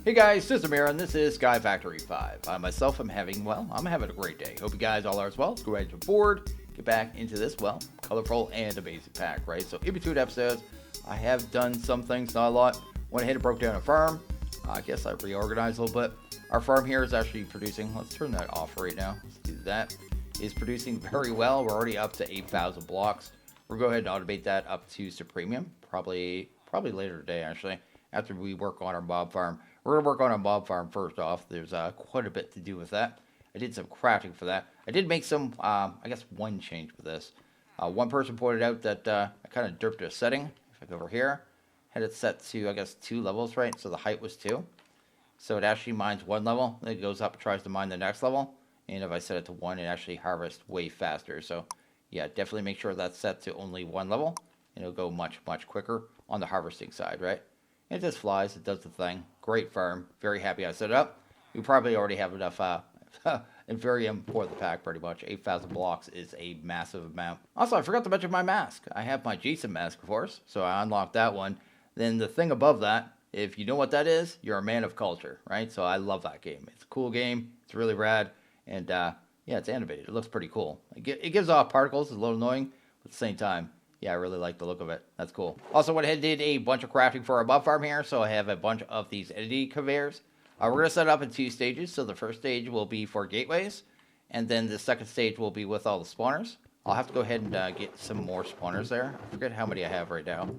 Hey guys, System here, and this is SkyFactory 5. I myself am having a great day. Hope you guys all are as well. Let's go right to the board, get back into this, colorful and amazing pack, right? So in between episodes, I have done some things, not a lot. Went ahead and broke down a farm. I guess I reorganized a little bit. Our farm here is actually producing, let's turn that off right now. Let's do that. Is producing very well. We're already up to 8,000 blocks. We'll go ahead and automate that up to Supremium, probably later today actually, after we work on our mob farm. We're going to work on our mob farm first off. There's quite a bit to do with that. I did some crafting for that. I did make some, I guess one change with this. One person pointed out that I kind of derped a setting. If I go over here, had it set to, I guess, 2 levels, right? So the height was 2. So it actually mines 1 level, then it goes up and tries to mine the next level. And if I set it to 1, it actually harvests way faster. So yeah, definitely make sure that's set to only 1 level. And it'll go much, much quicker on the harvesting side, right? It just flies, it does the thing. Great farm, very happy I set it up. We probably already have enough Inferium for the pack pretty much. 8,000 blocks is a massive amount. Also, I forgot to mention my mask. I have my Jason mask, of course, so I unlocked that one. Then the thing above that, if you know what that is, you're a man of culture, right? So I love that game. It's a cool game, it's really rad, and yeah, it's animated. It looks pretty cool. It gives off particles, it's a little annoying, but at the same time, yeah, I really like the look of it. That's cool. Also went ahead and did a bunch of crafting for our mob farm here, so I have a bunch of these entity conveyors. We're going to set it up in 2 stages. So the first stage will be for gateways, and then the second stage will be with all the spawners. I'll have to go ahead and get some more spawners there. I forget how many I have right now.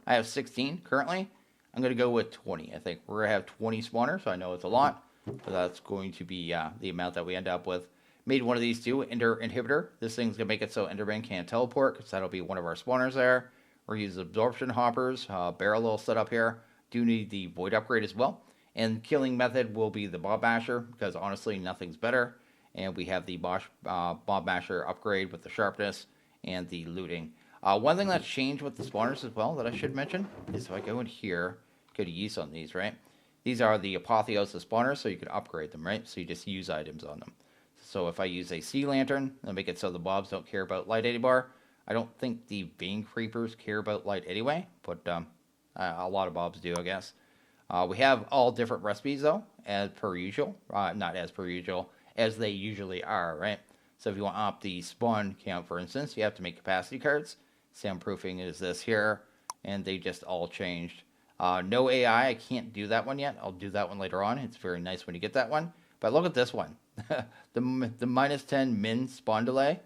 I have 16 currently. I'm going to go with 20, I think. We're going to have 20 spawners, so I know it's a lot, but that's going to be the amount that we end up with. Made one of these too, Ender Inhibitor. This thing's going to make it so Enderman can't teleport, because that'll be one of our spawners there. We're using absorption hoppers, barrel little setup here. Do need the void upgrade as well. And killing method will be the mob masher, because honestly, nothing's better. And we have the mob masher upgrade with the sharpness and the looting. One thing that's changed with the spawners as well that I should mention is if I go in here, go to use on these, right? These are the apotheosis spawners, so you can upgrade them, right? So you just use items on them. So if I use a sea lantern, I'll make it so the mobs don't care about light anymore. I don't think the vein creepers care about light anyway, but a lot of mobs do, I guess. We have all different recipes though, as per usual. Not as per usual, as they usually are, right? So if you want to up the spawn count, for instance, you have to make capacity cards. Soundproofing is this here, and they just all changed. No AI, I can't do that one yet. I'll do that one later on. It's very nice when you get that one. But look at this one. the minus 10 min spawn delay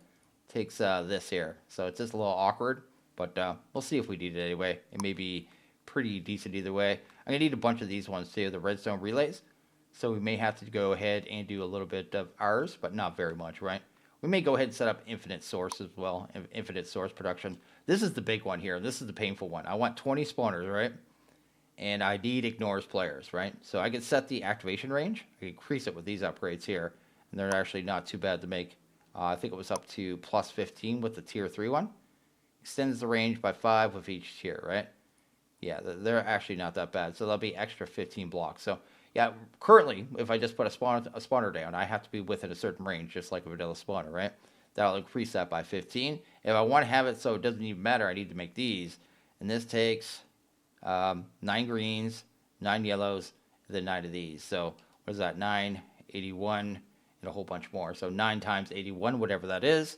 takes this here. So it's just a little awkward, but we'll see if we need it anyway. It may be pretty decent either way. I'm going to need a bunch of these ones too, the redstone relays. So we may have to go ahead and do a little bit of ours, but not very much, right? We may go ahead and set up infinite source as well, infinite source production. This is the big one here. This is the painful one. I want 20 spawners, right? And I need ignores players, right? So I can set the activation range. I can increase it with these upgrades here. And they're actually not too bad to make. I think it was up to plus 15 with the tier 3 one. Extends the range by 5 with each tier, right? Yeah, they're actually not that bad. So that'll be extra 15 blocks. So yeah, currently, if I just put a spawner down, I have to be within a certain range, just like a vanilla spawner, right? That'll increase that by 15. If I want to have it so it doesn't even matter, I need to make these. And this takes 9 greens, 9 yellows, and then 9 of these. So what is that? 9, 81, and a whole bunch more. So 9 times 81, whatever that is.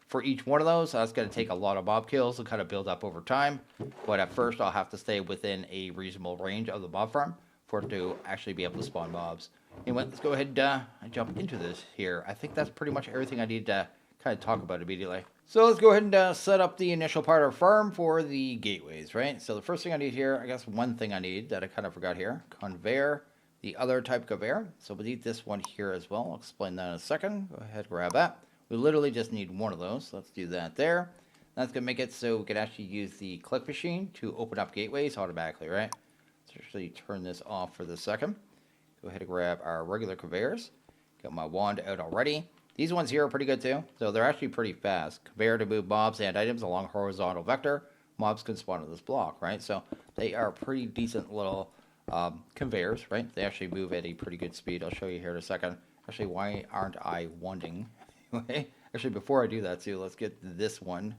For each one of those, that's going to take a lot of mob kills to kind of build up over time. But at first, I'll have to stay within a reasonable range of the mob farm for it to actually be able to spawn mobs. Anyway, let's go ahead and jump into this here. I think that's pretty much everything I need to kind of talk about immediately. So let's go ahead and set up the initial part of our farm for the gateways, right? So the first thing I need here, I guess one thing I need that I kind of forgot here, conveyor, the other type of conveyor. So we need this one here as well. I'll explain that in a second. Go ahead, grab that. We literally just need one of those. So let's do that there. That's going to make it so we can actually use the click machine to open up gateways automatically, right? Let's actually turn this off for the second. Go ahead and grab our regular conveyors. Got my wand out already. These ones here are pretty good too. So they're actually pretty fast. Conveyor to move mobs and items along horizontal vector. Mobs can spawn on this block, right? So they are pretty decent little conveyors, right? They actually move at a pretty good speed. I'll show you here in a second. Actually, why aren't I wanding? Actually, before I do that too, let's get this one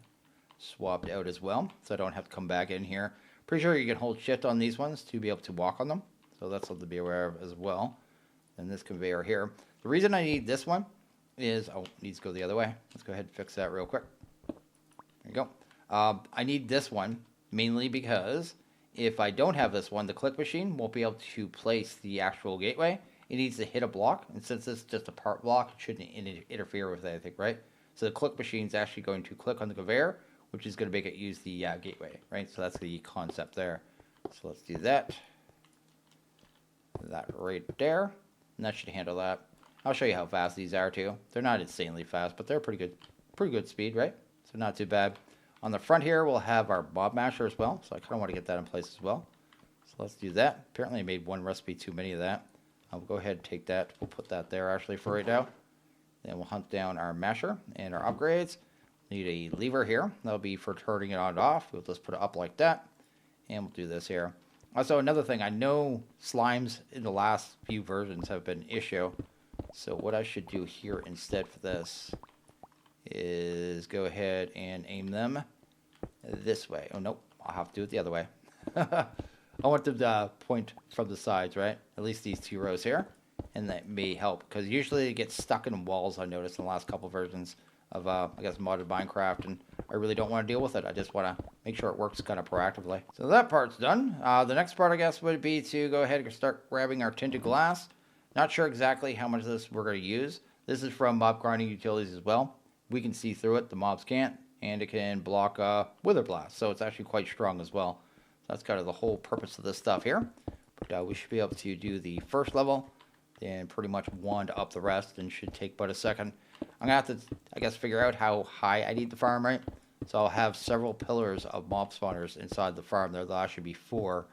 swapped out as well, so I don't have to come back in here. Pretty sure you can hold shift on these ones to be able to walk on them. So So that's something to be aware of as well. And this conveyor here. The reason I need this one is, oh, it needs to go the other way. Let's go ahead and fix that real quick. There you go. I need this one mainly because if I don't have this one, the click machine won't be able to place the actual gateway. It needs to hit a block, and since it's just a part block, it shouldn't interfere with anything, right? So the click machine is actually going to click on the conveyor, which is going to make it use the gateway, right? So that's the concept there. So let's do that. That right there, and that should handle that. I'll show you how fast these are too. They're not insanely fast, but they're pretty good speed, right? So not too bad. On the front here, we'll have our mob masher as well. So I kind of want to get that in place as well. So let's do that. Apparently I made one recipe too many of that. I'll go ahead and take that. We'll put that there actually for right now. Then we'll hunt down our masher and our upgrades. Need a lever here. That'll be for turning it on and off. We'll just put it up like that. And we'll do this here. Also, another thing, I know slimes in the last few versions have been an issue. So what I should do here instead for this is go ahead and aim them this way. Oh, nope. I'll have to do it the other way. I want them to point from the sides, right? At least these two rows here. And that may help, because usually it gets stuck in walls, I noticed in the last couple versions of, I guess, modded Minecraft, and I really don't want to deal with it. I just want to make sure it works kind of proactively. So that part's done. The next part, I guess, would be to go ahead and start grabbing our tinted glass. Not sure exactly how much of this we're going to use. This is from mob grinding utilities as well. We can see through it, the mobs can't, and it can block wither blast, so it's actually quite strong as well. So that's kind of the whole purpose of this stuff here. But we should be able to do the first level, then pretty much wand up the rest, and should take but a second. I'm going to have to, I guess, figure out how high I need the farm, right? So I'll have several pillars of mob spawners inside the farm. There'll actually be 4.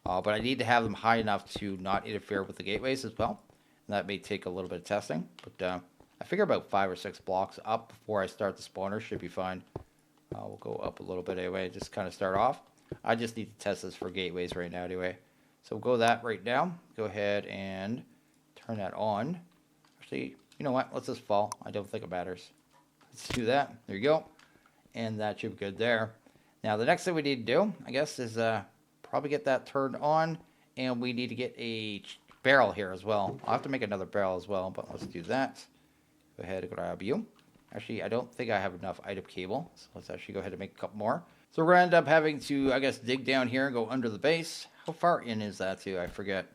But I need to have them high enough to not interfere with the gateways as well. And that may take a little bit of testing. But I figure about 5 or 6 blocks up before I start the spawner should be fine. We'll go up a little bit anyway, just kind of start off. I just need to test this for gateways right now anyway. So we'll go that right now. Go ahead and turn that on. Actually, you know what? Let's just fall. I don't think it matters. Let's do that. There you go. And that should be good there. Now, the next thing we need to do, I guess, is probably get that turned on. And we need to get a barrel here as well. I'll have to make another barrel as well, but let's do that. Go ahead and grab you. Actually, I don't think I have enough item cable. So let's actually go ahead and make a couple more. So we're going to end up having to, I guess, dig down here and go under the base. How far in is that to? I forget.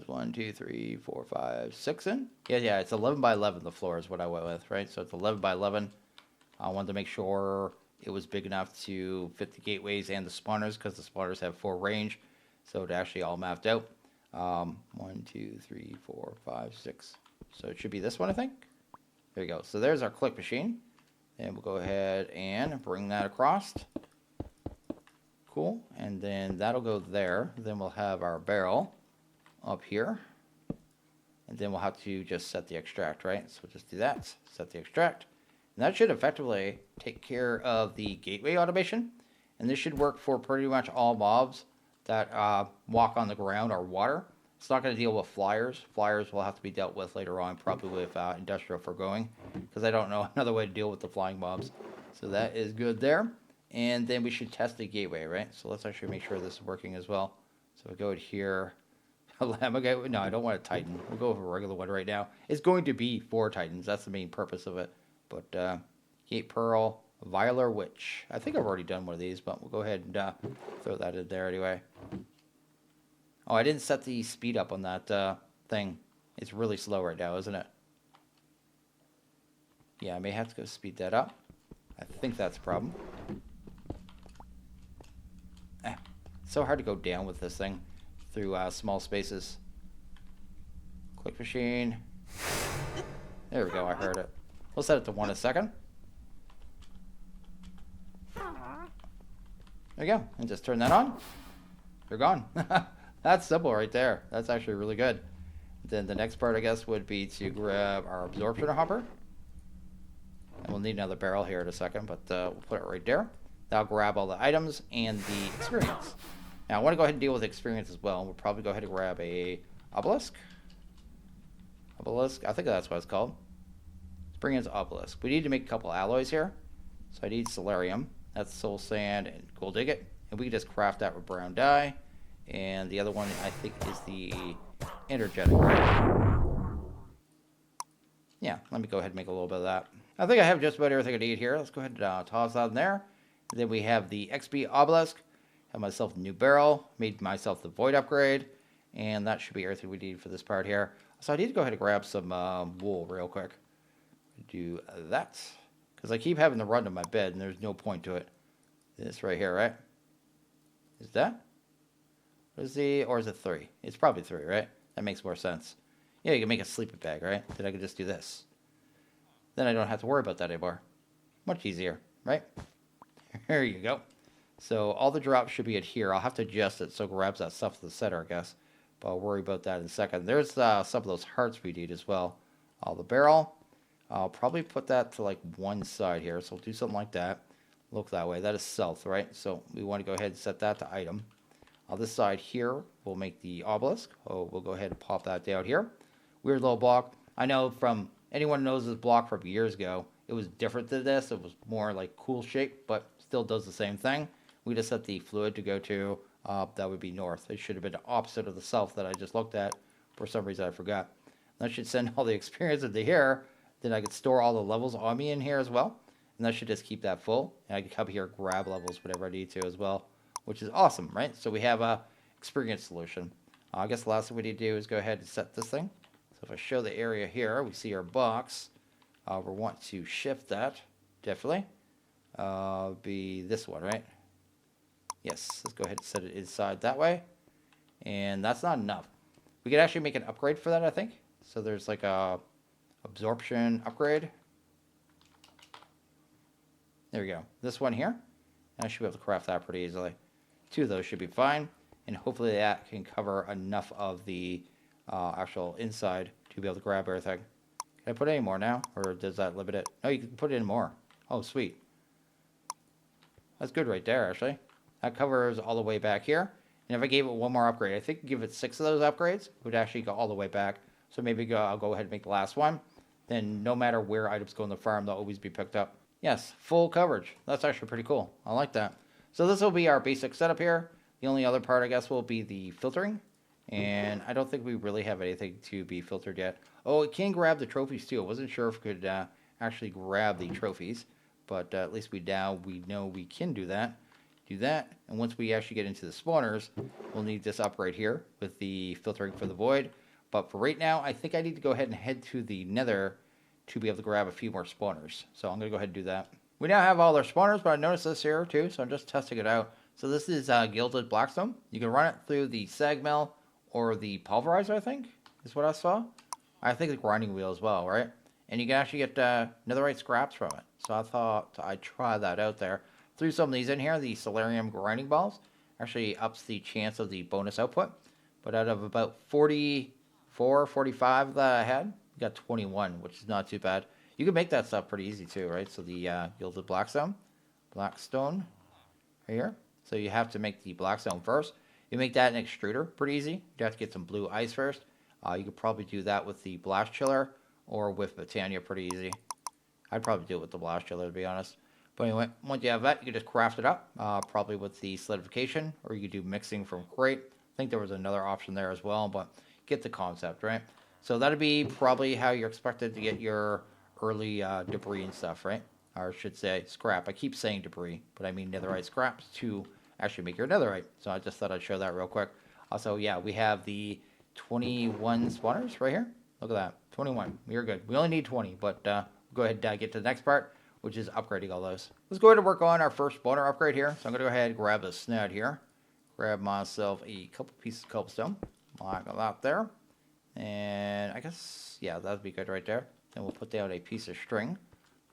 1, 2, 3, 4, 5, 6 in? Yeah, it's 11 by 11, the floor is what I went with, right? So it's 11 by 11. I wanted to make sure it was big enough to fit the gateways and the spawners, because the spawners have 4 range. So it actually all mapped out. 1, 2, 3, 4, 5, 6. So it should be this one, I think. There you go. So there's our click machine. And we'll go ahead and bring that across. Cool. And then that'll go there. Then we'll have our barrel up here. And then we'll have to just set the extract, right? So just do that. Set the extract. And that should effectively take care of the gateway automation. And this should work for pretty much all mobs that walk on the ground or water. It's not going to deal with flyers. Flyers will have to be dealt with later on, probably with industrial foregoing, because I don't know another way to deal with the flying mobs. So that is good there. And then we should test the gateway, right? So let's actually make sure this is working as well. So we go here. Llama gateway. No, I don't want a Titan. We'll go with a regular one right now. It's going to be 4 Titans. That's the main purpose of it. But Gate Pearl, Violar Witch. I think I've already done one of these, but we'll go ahead and throw that in there anyway. Oh, I didn't set the speed up on that thing. It's really slow right now, isn't it? Yeah, I may have to go speed that up. I think that's a problem. It's so hard to go down with this thing through small spaces. Click machine. There we go, I heard it. We'll set it to 1 a second. There you go. And just turn that on. They're gone. That's simple right there. That's actually really good. Then the next part, I guess, would be to grab our absorption hopper. And we'll need another barrel here in a second, but we'll put it right there. That'll grab all the items and the experience. Now, I want to go ahead and deal with experience as well. We'll probably go ahead and grab a obelisk. Obelisk, I think that's what it's called. Let's bring in this obelisk. We need to make a couple alloys here. So I need solarium. That's soul sand and gold ingot. And we can just craft that with brown dye. And the other one, I think, is the energetic, right? Yeah, let me go ahead and make a little bit of that. I think I have just about everything I need here. Let's go ahead and toss that in there. And then we have the XP obelisk. Have myself a new barrel. Made myself the void upgrade. And that should be everything we need for this part here. So I need to go ahead and grab some wool real quick. Do that. Because I keep having to run to my bed and there's no point to it. This right here, right? Is that? What is the, or is it 3? It's probably 3, right? That makes more sense. Yeah, you can make a sleeping bag, right? Then I can just do this. Then I don't have to worry about that anymore. Much easier, right? There you go. So all the drops should be at here. I'll have to adjust it so it grabs that stuff to the center, I guess. But I'll worry about that in a second. There's some of those hearts we need as well. The barrel. I'll probably put that to like one side here. So we'll do something like that. Look that way. That is south, right? So we want to go ahead and set that to item. This side here, we'll make the obelisk. Oh, we'll go ahead and pop that down here. Weird little block. I know from anyone who knows this block from years ago, it was different than this. It was more like cool shape, but still does the same thing. We just set the fluid to go to, that would be north. It should have been the opposite of the south that I just looked at. For some reason, I forgot. That should send all the experience into here. Then I could store all the levels on me in here as well. And that should just keep that full. And I can come here, grab levels, whatever I need to as well. Which is awesome, right? So we have a experience solution. I guess the last thing we need to do is go ahead and set this thing. So if I show the area here, we see our box. We want to shift that, definitely. Be this one, right? Yes, let's go ahead and set it inside that way. And that's not enough. We could actually make an upgrade for that, I think. So there's like a absorption upgrade. There we go. This one here. I should be able to craft that pretty easily. 2 of those should be fine. And hopefully that can cover enough of the actual inside to be able to grab everything. Can I put any more now? Or does that limit it? No, you can put in more. Oh, sweet. That's good right there, actually. That covers all the way back here. And if I gave it one more upgrade, I think give it 6 of those upgrades, it would actually go all the way back. So maybe I'll go ahead and make the last one. Then no matter where items go in the farm, they'll always be picked up. Yes, full coverage. That's actually pretty cool. I like that. So this will be our basic setup here. The only other part, I guess, will be the filtering. And I don't think we really have anything to be filtered yet. Oh, it can grab the trophies too. I wasn't sure if we could actually grab the trophies. But at least we know we can do that. And once we actually get into the spawners, we'll need this upgrade here with the filtering for the void. But for right now, I think I need to go ahead and head to the nether to be able to grab a few more spawners. So I'm going to go ahead and do that. We now have all our spawners, but I noticed this here too, so I'm just testing it out. So this is gilded blackstone. You can run it through the sag mill or the pulverizer, I think, is what I saw. I think the grinding wheel as well, right? And you can actually get netherite scraps from it. So I thought I'd try that out there. Threw some of these in here, the solarium grinding balls. Actually ups the chance of the bonus output. But out of about 44, 45 that I had, got 21, which is not too bad. You can make that stuff pretty easy too, right? So the gilded blackstone right here. So you have to make the blackstone first. You make that an extruder pretty easy. You have to get some blue ice first. You could probably do that with the blast chiller or with Botania pretty easy. I'd probably do it with the blast chiller to be honest. But anyway, once you have that, you can just craft it up, probably with the solidification, or you could do mixing from crate. I think there was another option there as well, but get the concept, right? So that'd be probably how you're expected to get your early debris and stuff, right? Or I should say scrap. I keep saying debris, but I mean netherite scraps to actually make your netherite. So I just thought I'd show that real quick. Also, yeah, we have the 21 spawners right here. Look at that, 21. We're good. We only need 20, but go ahead and get to the next part, which is upgrading all those. Let's go ahead and work on our first spawner upgrade here. So I'm going to go ahead and grab the snout here. Grab myself a couple pieces of cobblestone. Like that there. And I guess, yeah, that'd be good right there. Then we'll put down a piece of string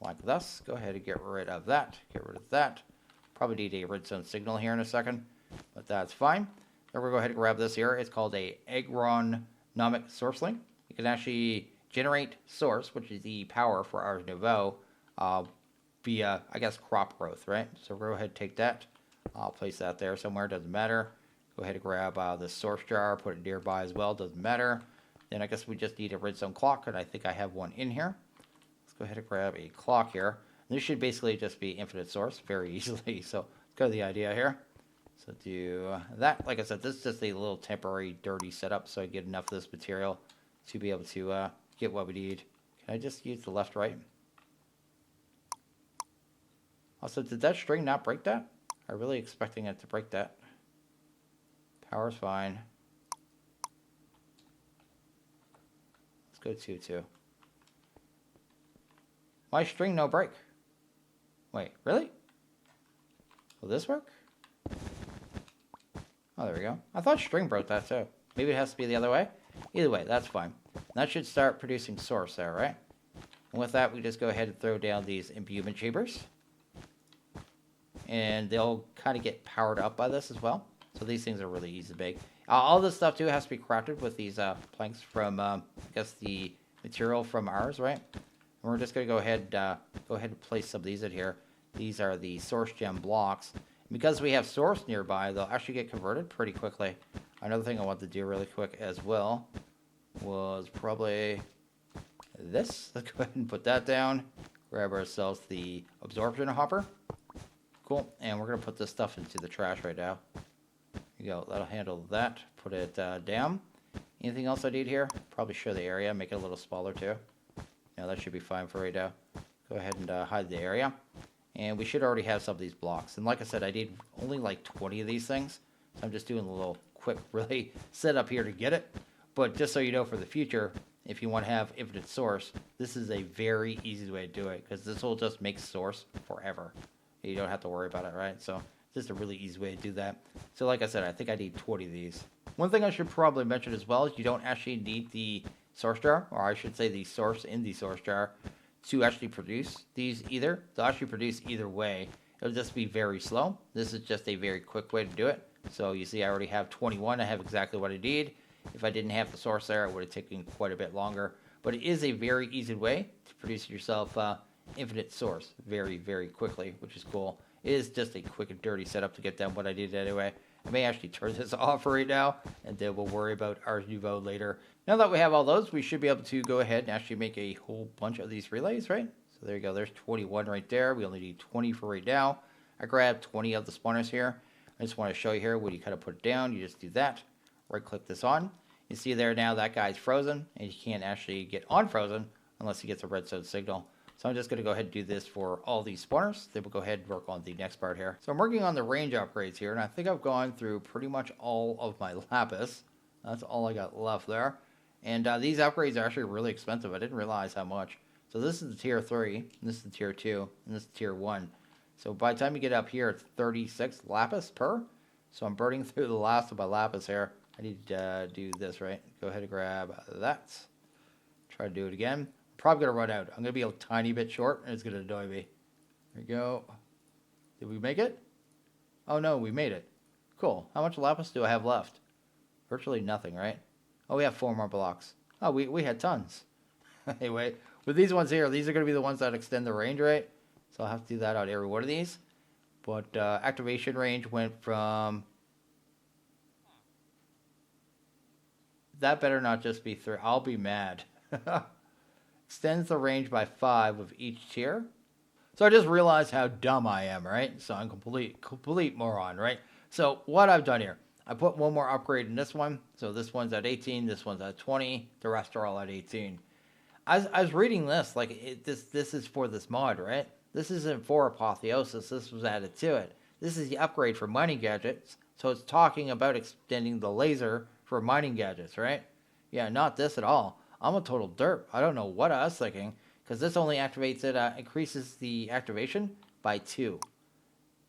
like this. Go ahead and get rid of that. Get rid of that. Probably need a redstone signal here in a second, but that's fine. Then we'll go ahead and grab this here. It's called a agronomic source link. You can actually generate source, which is the power for our nouveau, via, I guess, crop growth, right? So we'll go ahead and take that. I'll place that there somewhere. Doesn't matter. Go ahead and grab the source jar. Put it nearby as well. Doesn't matter. Then I guess we just need a redstone clock, and I think I have one in here. Let's go ahead and grab a clock here. And this should basically just be infinite source very easily. So that's kind of the idea here. So do that. Like I said, this is just a little temporary dirty setup, so I get enough of this material to be able to get what we need. Can I just use the left, right? Also, did that string not break that? I'm really expecting it to break that. Power's fine. Let's go 2-2. My string no break. Wait, really? Will this work? Oh, there we go. I thought string broke that too. Maybe it has to be the other way. Either way, that's fine. That should start producing source there, right? And with that, we just go ahead and throw down these imbuement chambers. And they'll kind of get powered up by this as well. So these things are really easy to make. All this stuff too has to be crafted with these planks from, I guess, the material from ours, right? And we're just going to go ahead and place some of these in here. These are the source gem blocks. And because we have source nearby, they'll actually get converted pretty quickly. Another thing I want to do really quick as well was probably this. Let's go ahead and put that down. Grab ourselves the absorption hopper. Cool. And we're going to put this stuff into the trash right now. There you go. That'll handle that. Put it down. Anything else I need here? Probably show the area. Make it a little smaller too. Yeah, that should be fine for right now. Go ahead and hide the area. And we should already have some of these blocks. And like I said, I need only like 20 of these things. So I'm just doing a little quick, really setup here to get it. But just so you know for the future, if you want to have infinite source, this is a very easy way to do it. Because this will just make source forever. You don't have to worry about it, right? So just a really easy way to do that. So like I said, I think I need 20 of these. One thing I should probably mention as well is you don't actually need the source jar, or I should say the source in the source jar, to actually produce these either. They'll actually produce either way. It'll just be very slow. This is just a very quick way to do it. So you see I already have 21. I have exactly what I need. If I didn't have the source there, it would have taken quite a bit longer. But it is a very easy way to produce yourself infinite source very, very quickly, which is cool. It is just a quick and dirty setup to get done what I did anyway. I may actually turn this off right now, and then we'll worry about Ars Nouveau later. Now that we have all those, we should be able to go ahead and actually make a whole bunch of these relays, right? So there you go. There's 21 right there. We only need 20 for right now. I grabbed 20 of the spawners here. I just want to show you here when you kind of put it down. You just do that. Right-click this on. You see there now that guy's frozen, and you can't actually get unfrozen unless he gets a redstone signal. So I'm just going to go ahead and do this for all these spawners. Then we'll go ahead and work on the next part here. So I'm working on the range upgrades here, and I think I've gone through pretty much all of my lapis. That's all I got left there. And these upgrades are actually really expensive. I didn't realize how much. So this is the tier 3, and this is the tier 2, and this is tier 1. So by the time you get up here, it's 36 lapis per. So I'm burning through the last of my lapis here. I need to do this, right? Go ahead and grab that. Try to do it again. Probably going to run out. I'm going to be a tiny bit short, and it's going to annoy me. There we go. Did we make it? Oh, no, we made it. Cool. How much lapis do I have left? Virtually nothing, right? Oh, we have 4 more blocks. Oh, we had tons. Anyway, with these ones here, these are going to be the ones that extend the range, right? So I'll have to do that on every one of these. But activation range went from... That better not just be 3. I'll be mad. Extends the range by 5 of each tier. So I just realized how dumb I am, right? So I'm complete moron, right? So what I've done here, I put one more upgrade in this one. So this one's at 18, this one's at 20, the rest are all at 18. I was reading this, like this is for this mod, right? This isn't for Apotheosis, this was added to it. This is the upgrade for mining gadgets. So it's talking about extending the laser for mining gadgets, right? Yeah, not this at all. I'm a total derp. I don't know what I was thinking, because this only activates it, increases the activation by 2.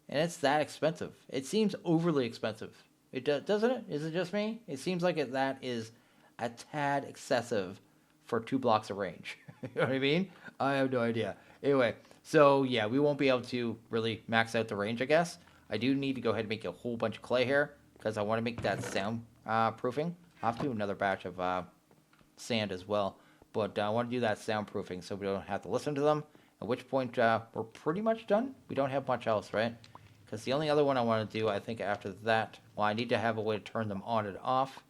And it's that expensive. It seems overly expensive. It doesn't it? Is it just me? It seems like that is a tad excessive for 2 blocks of range. You know what I mean? I have no idea. Anyway, so yeah, we won't be able to really max out the range, I guess. I do need to go ahead and make a whole bunch of clay here, because I want to make that sound proofing. I'll have to do another batch of sand as well, but I want to do that soundproofing so we don't have to listen to them, at which point we're pretty much done. We don't have much else, right? Because the only other one I want to do, I think after that, well, I need to have a way to turn them on and off,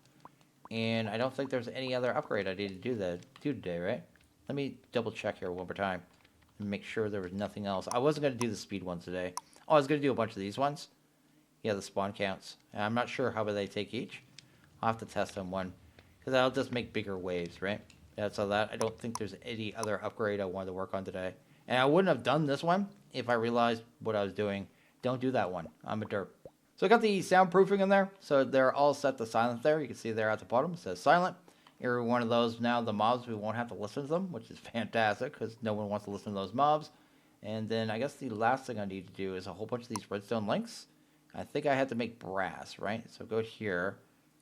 and I don't think there's any other upgrade I need to do today, right? Let me double check here one more time and make sure there was nothing else. I wasn't going to do the speed ones today. Oh, I was going to do a bunch of these ones, yeah, the spawn counts. And I'm not sure how many they take each. I'll have to test on one, because that'll just make bigger waves, right? Yeah, so that I don't think there's any other upgrade I wanted to work on today. And I wouldn't have done this one if I realized what I was doing. Don't do that one. I'm a derp. So I got the soundproofing in there. So they're all set to silent there. You can see there at the bottom it says silent. Every one of those now, the mobs, we won't have to listen to them, which is fantastic because no one wants to listen to those mobs. And then I guess the last thing I need to do is a whole bunch of these redstone links. I think I had to make brass, right? So go here,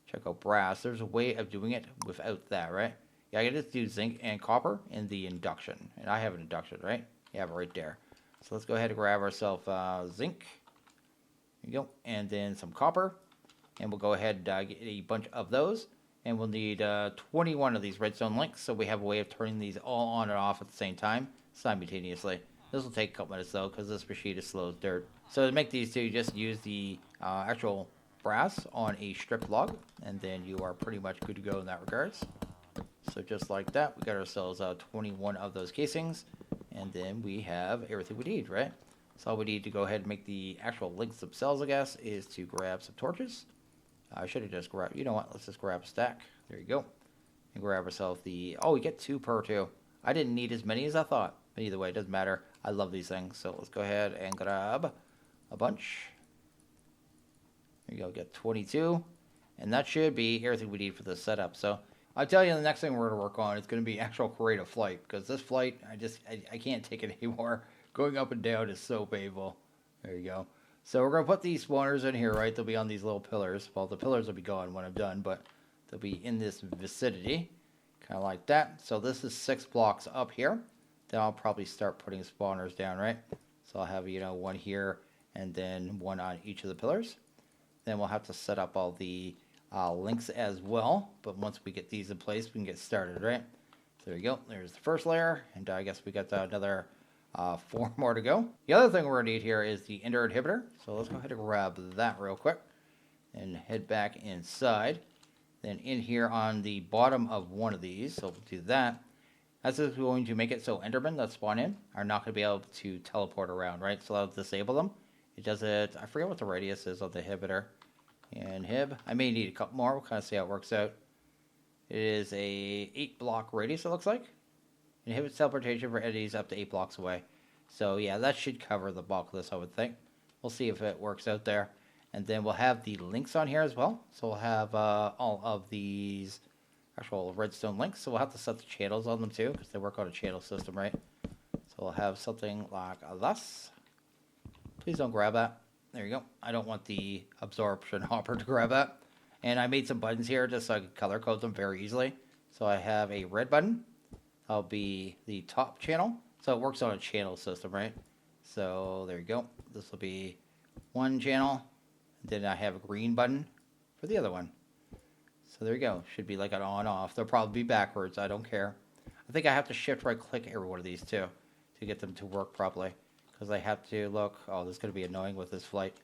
check out brass. There's a way of doing it without that, right? Yeah, I can just do zinc and copper in the induction. And I have an induction, right? Yeah, right there. So let's go ahead and grab ourselves zinc. There you go. And then some copper. And we'll go ahead and get a bunch of those. And we'll need 21 of these redstone links. So we have a way of turning these all on and off at the same time, simultaneously. This will take a couple minutes, though, because this machine is slow as dirt. So to make these two, just use the actual brass on a strip log. And then you are pretty much good to go in that regards. So just like that, we got ourselves 21 of those casings. And then we have everything we need, right? So all we need to go ahead and make the actual links themselves, I guess, is to grab some torches. I should have just grabbed, you know what, let's just grab a stack. There you go. And grab ourselves the, oh, we get 2 per 2. I didn't need as many as I thought. But either way, it doesn't matter. I love these things. So let's go ahead and grab a bunch. There you go, get 22. And that should be everything we need for this setup. So I'll tell you the next thing we're going to work on is going to be actual creative flight. Because this flight, I can't take it anymore. Going up and down is so painful. There you go. So we're going to put these spawners in here, right? They'll be on these little pillars. Well, the pillars will be gone when I'm done, but they'll be in this vicinity. Kind of like that. So this is 6 blocks up here. Then I'll probably start putting spawners down, right? So I'll have, you know, one here and then one on each of the pillars. Then we'll have to set up all the links as well. But once we get these in place, we can get started, right? So there you go. There's the first layer. And I guess we got another 4 more to go. The other thing we're going to need here is the ender inhibitor. So let's go ahead and grab that real quick. And head back inside. Then in here on the bottom of one of these, so we'll do that. That's just going to make it so Endermen that spawn in are not going to be able to teleport around, right? So that'll disable them. It does it, I forget what the radius is of the inhibitor. Inhib. I may need a couple more. We'll kind of see how it works out. It is a 8 block radius, it looks like. Inhibits teleportation for entities up to 8 blocks away. So yeah, that should cover the bulk of this, I would think. We'll see if it works out there. And then we'll have the links on here as well. So we'll have all of these actual redstone links. So we'll have to set the channels on them too, because they work on a channel system, right? So we'll have something like this. Please don't grab that. There you go. I don't want the absorption hopper to grab that. And I made some buttons here just so I could color code them very easily. So I have a red button. That'll be the top channel. So it works on a channel system, right? So there you go. This will be one channel. Then I have a green button for the other one. So there you go. Should be like an on-off. They'll probably be backwards. I don't care. I think I have to shift right-click every one of these too to get them to work properly. Because I have to look. Oh, this is going to be annoying with this flight.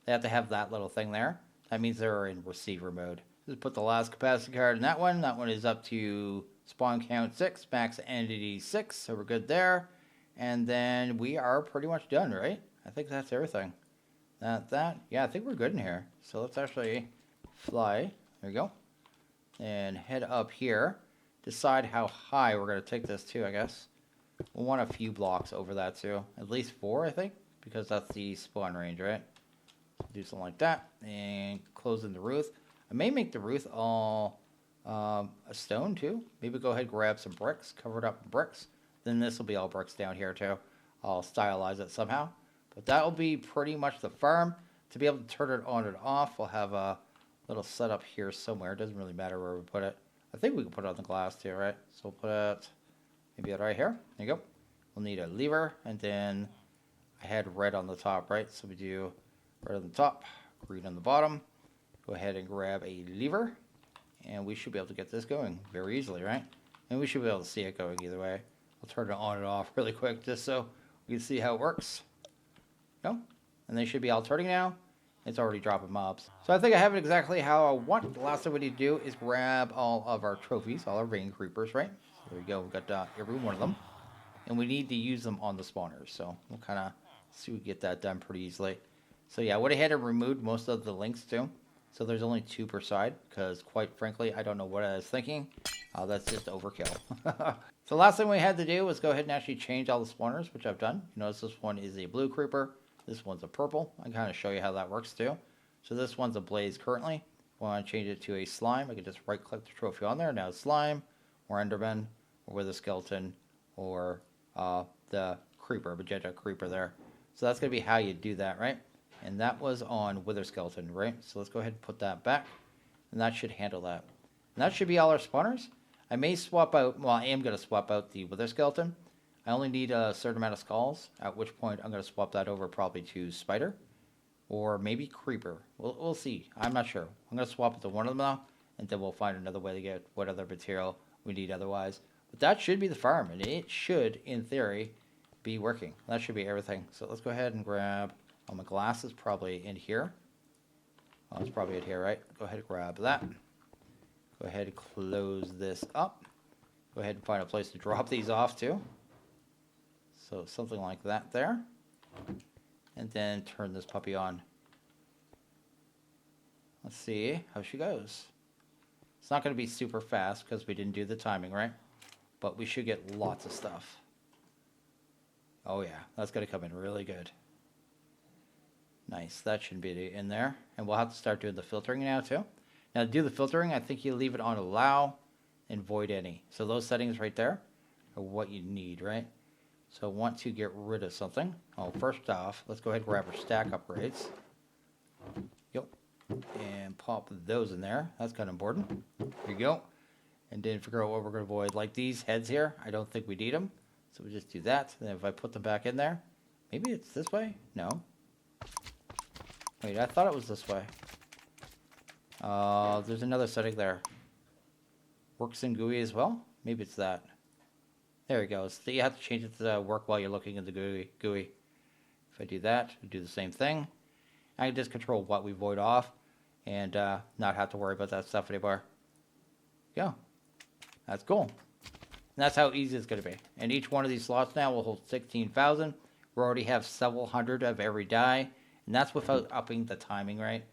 They have to have that little thing there. That means they're in receiver mode. Just put the last capacity card in that one. That one is up to spawn count 6, max entity 6. So we're good there. And then we are pretty much done, right? I think that's everything. Yeah, I think we're good in here. So let's actually fly. There we go. And head up here. Decide how high we're going to take this to, I guess. We'll want a few blocks over that too. At least 4, I think. Because that's the spawn range, right? So do something like that. And close in the roof. I may make the roof all a stone too. Maybe go ahead and grab some bricks. Cover it up in bricks. Then this will be all bricks down here too. I'll stylize it somehow. But that will be pretty much the farm. To be able to turn it on and off, we'll have a little setup here somewhere. It doesn't really matter where we put it. I think we can put it on the glass too, right? So we'll put it maybe right here. There you go. We'll need a lever, and then I had red on the top, right? So we do red on the top, green on the bottom. Go ahead and grab a lever, and we should be able to get this going very easily, right? And we should be able to see it going either way. I'll turn it on and off really quick just so we can see how it works. No? And they should be all turning now. It's already dropping mobs. So I think I have it exactly how I want. The last thing we need to do is grab all of our trophies, all our vein creepers, right? So there we go. We've got every one of them. And we need to use them on the spawners. So we'll kind of see if we get that done pretty easily. So yeah, I would have had to remove most of the links too. So there's only 2 per side, because quite frankly, I don't know what I was thinking. That's just overkill. So last thing we had to do was go ahead and actually change all the spawners, which I've done. You notice this one is a blue creeper. This one's a purple. I can kind of show you how that works too. So this one's a blaze currently. Want to change it to a slime, I can just right click the trophy on there. Now slime, or enderman, or with a skeleton, or the creeper, magenta creeper there. So that's going to be how you do that, right? And that was on wither skeleton, right? So let's go ahead and put that back, and that should handle that. And that should be all our spawners. I may swap out, well, I am going to swap out the wither skeleton. I only need a certain amount of skulls, at which point I'm going to swap that over probably to spider, or maybe creeper. We'll see. I'm not sure. I'm going to swap it to one of them now, and then we'll find another way to get what other material we need otherwise. But that should be the farm, and it should, in theory, be working. That should be everything. So let's go ahead and grab, my glass is probably in here. Oh, it's probably in here, right? Go ahead and grab that. Go ahead and close this up. Go ahead and find a place to drop these off to. So something like that there. And then turn this puppy on. Let's see how she goes. It's not going to be super fast because we didn't do the timing, right? But we should get lots of stuff. Oh yeah, that's going to come in really good. Nice, that should be in there. And we'll have to start doing the filtering now too. Now to do the filtering, I think you leave it on allow and void any. So those settings right there are what you need, right? So want to get rid of something. Oh, first off, let's go ahead and grab our stack upgrades. Yep. And pop those in there. That's kind of important. There you go. And then figure out what we're going to avoid. Like these heads here, I don't think we need them. So we just do that. And then if I put them back in there, maybe it's this way? No. Wait, I thought it was this way. There's another setting there. Works in GUI as well? Maybe it's that. There it goes. So you have to change it to work while you're looking at the GUI. If I do that, we do the same thing. I can just control what we void off and not have to worry about that stuff anymore. Yeah, that's cool. And that's how easy it's going to be. And each one of these slots now will hold 16,000. We already have several hundred of every die. And that's without upping the timing, right?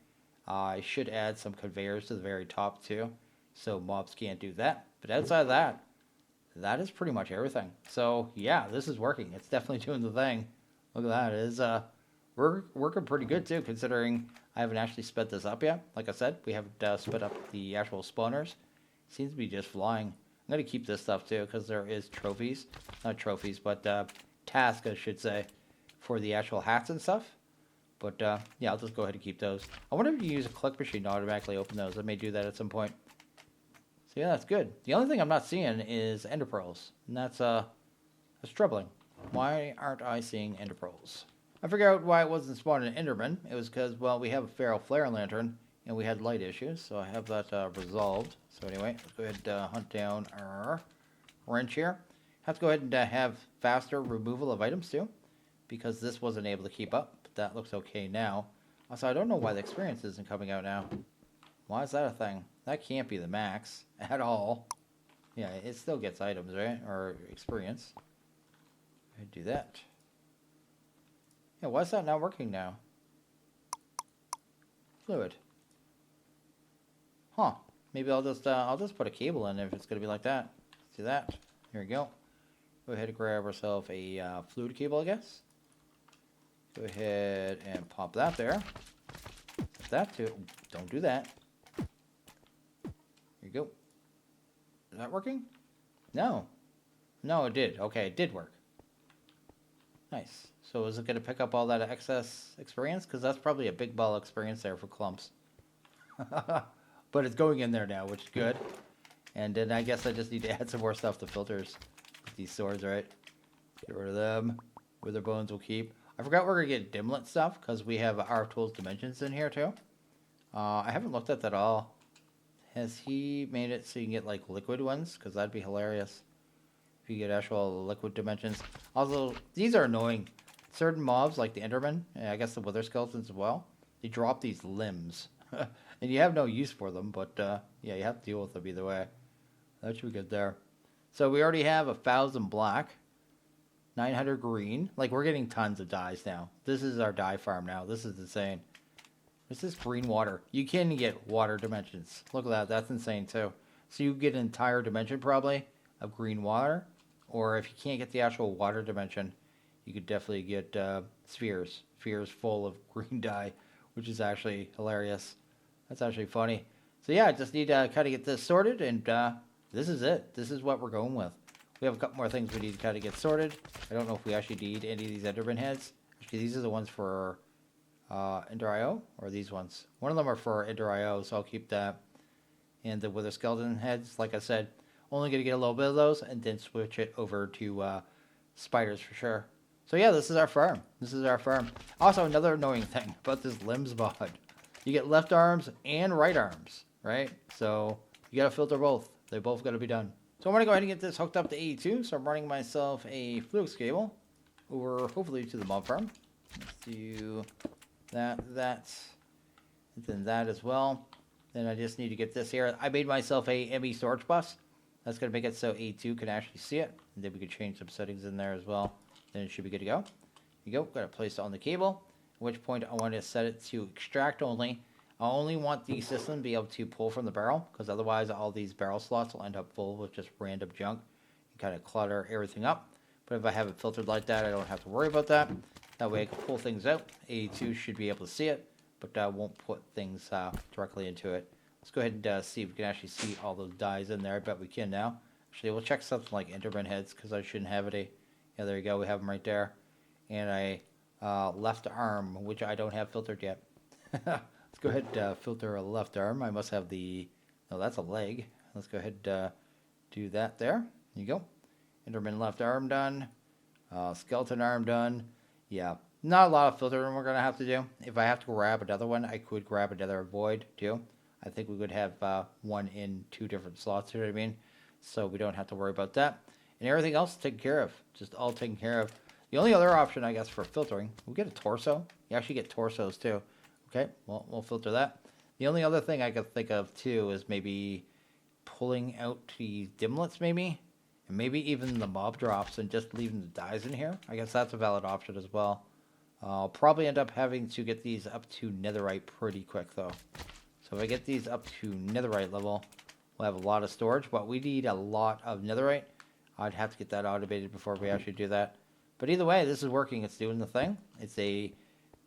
I should add some conveyors to the very top too, so mobs can't do that. But outside of that, that is pretty much everything. So yeah, this is working. It's definitely doing the thing. Look at that. It is we're working pretty good too, considering I haven't actually sped this up yet. Like I said, we haven't sped up the actual spawners. Seems to be just flying. I'm gonna keep this stuff too, because there is trophies, not trophies, but tasks, I should say, for the actual hats and stuff. But yeah, I'll just go ahead and keep those. I wonder if you use a click machine to automatically open those. I may do that at some point. So yeah, that's good. The only thing I'm not seeing is ender pearls, and that's troubling. Why aren't I seeing ender pearls? I figured out why it wasn't spawning an enderman. It was because, well, we have a feral flare lantern, and we had light issues, so I have that resolved. So anyway, let's go ahead and hunt down our wrench here. Have to go ahead and have faster removal of items too, because this wasn't able to keep up. But that looks okay now. Also, I don't know why the experience isn't coming out now. Why is that a thing? That can't be the max at all. Yeah, it still gets items, right? Or experience. I do that. Yeah, why is that not working now? Fluid. Huh. Maybe I'll just put a cable in if it's gonna be like that. See that? Here we go. Go ahead and grab ourselves a fluid cable, I guess. Go ahead and pop that there. Put that too. Don't do that. Here you go. Is that working? No. No, it did. Okay, it did work. Nice. So is it going to pick up all that excess experience? Because that's probably a big ball of experience there for clumps. But it's going in there now, which is good. And then I guess I just need to add some more stuff to filters with these swords, right? Get rid of them. Wither bones will keep. I forgot we're going to get dimlet stuff because we have RFTools Dimensions in here too. I haven't looked at that at all. Has he made it so you can get like liquid ones? Because that'd be hilarious. If you get actual liquid dimensions. Also, these are annoying. Certain mobs, like the Enderman, and I guess the Wither Skeletons as well, they drop these limbs. And you have no use for them, but yeah, you have to deal with them either way. That should be good there. So we already have 1,000 black. 900 green. Like, we're getting tons of dyes now. This is our dye farm now. This is insane. This is green water. You can get water dimensions. Look at that. That's insane, too. So you get an entire dimension, probably, of green water. Or if you can't get the actual water dimension, you could definitely get spheres. Spheres full of green dye, which is actually hilarious. That's actually funny. So yeah, I just need to kind of get this sorted, and this is it. This is what we're going with. We have a couple more things we need to kind of get sorted. I don't know if we actually need any of these Enderman heads. Actually, these are the ones for Ender IO, or these ones. One of them are for Ender IO, so I'll keep that. And the Wither Skeleton heads, like I said, only going to get a little bit of those, and then switch it over to spiders for sure. So yeah, this is our farm. This is our farm. Also, another annoying thing about this limbs mod. You get left arms and right arms, right? So you got to filter both. They both got to be done. So I'm going to go ahead and get this hooked up to 82. So I'm running myself a flux cable over, hopefully, to the mob farm. Let's do that, and then that as well. Then I just need to get this here. I made myself a ME storage bus. That's going to make it so 82 can actually see it. And then we can change some settings in there as well. Then it should be good to go. Here you go. Got to place it on the cable. At which point I want to set it to extract only. I only want the system to be able to pull from the barrel, because otherwise all these barrel slots will end up full with just random junk and kind of clutter everything up. But if I have it filtered like that, I don't have to worry about that. That way I can pull things out. 82 should be able to see it, but I won't put things directly into it. Let's go ahead and see if we can actually see all those dyes in there. I bet we can now. Actually, we'll check something like Enderman heads, because I shouldn't have it. Yeah, there you go. We have them right there. And a left arm, which I don't have filtered yet. Let's go ahead and filter a left arm. I must have the... No, that's a leg. Let's go ahead and do that there. There you go. Enderman left arm done. Skeleton arm done. Yeah, not a lot of filtering we're going to have to do. If I have to grab another one, I could grab another void too. I think we would have one in 2 different slots, you know what I mean? So we don't have to worry about that. And everything else is taken care of. Just all taken care of. The only other option, I guess, for filtering, we get a torso. You actually get torsos too. Okay, well, we'll filter that. The only other thing I could think of too is maybe pulling out the dimlets maybe. And maybe even the mob drops and just leaving the dyes in here. I guess that's a valid option as well. I'll probably end up having to get these up to netherite pretty quick though. So if I get these up to netherite level, we'll have a lot of storage. But we need a lot of netherite. I'd have to get that automated before we actually do that. But either way, this is working. It's doing the thing. It's a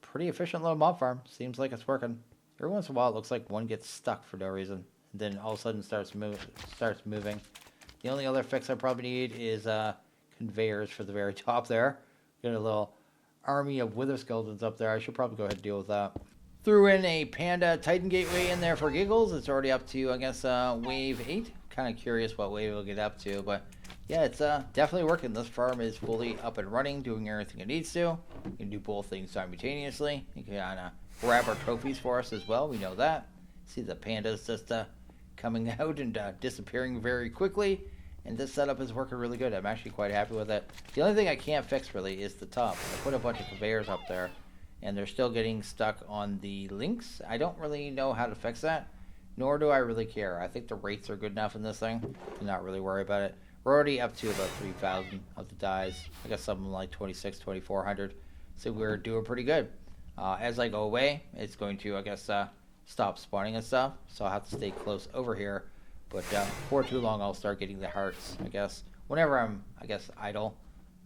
pretty efficient little mob farm. Seems like it's working. Every once in a while, it looks like one gets stuck for no reason. And then all of a sudden starts moving. The only other fix I probably need is conveyors for the very top there. Got a little army of wither skeletons up there. I should probably go ahead and deal with that. Threw in a Panda Titan Gateway in there for giggles. It's already up to, I guess, wave 8. Kind of curious what wave it'll get up to, but yeah, it's definitely working. This farm is fully up and running, doing everything it needs to. You can do both things simultaneously. You can kind of grab our trophies for us as well. We know that. See the pandas just coming out and disappearing very quickly. And this setup is working really good. I'm actually quite happy with it. The only thing I can't fix really is the top. I put a bunch of conveyors up there, and they're still getting stuck on the links. I don't really know how to fix that, nor do I really care. I think the rates are good enough in this thing to not really worry about it. We're already up to about 3,000 of the dyes. I got something like 2,400. So we're doing pretty good. As I go away, it's going to, I guess, stop spawning and stuff. So I'll have to stay close over here. But for too long, I'll start getting the hearts, I guess. Whenever I'm, I guess, idle,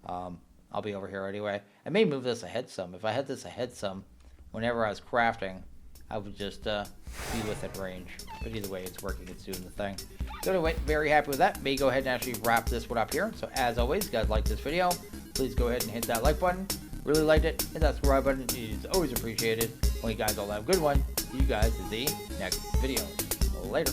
I'll be over here anyway. I may move this ahead some. If I had this ahead some, whenever I was crafting, I would just be within range. But either way, it's working. It's doing the thing. So anyway, very happy with that. May go ahead and actually wrap this one up here. So as always, guys, like this video, please go ahead and hit that like button. Really liked it. Hit that subscribe button. It is always appreciated. Well, you guys all have a good one. See you guys in the next video. Later.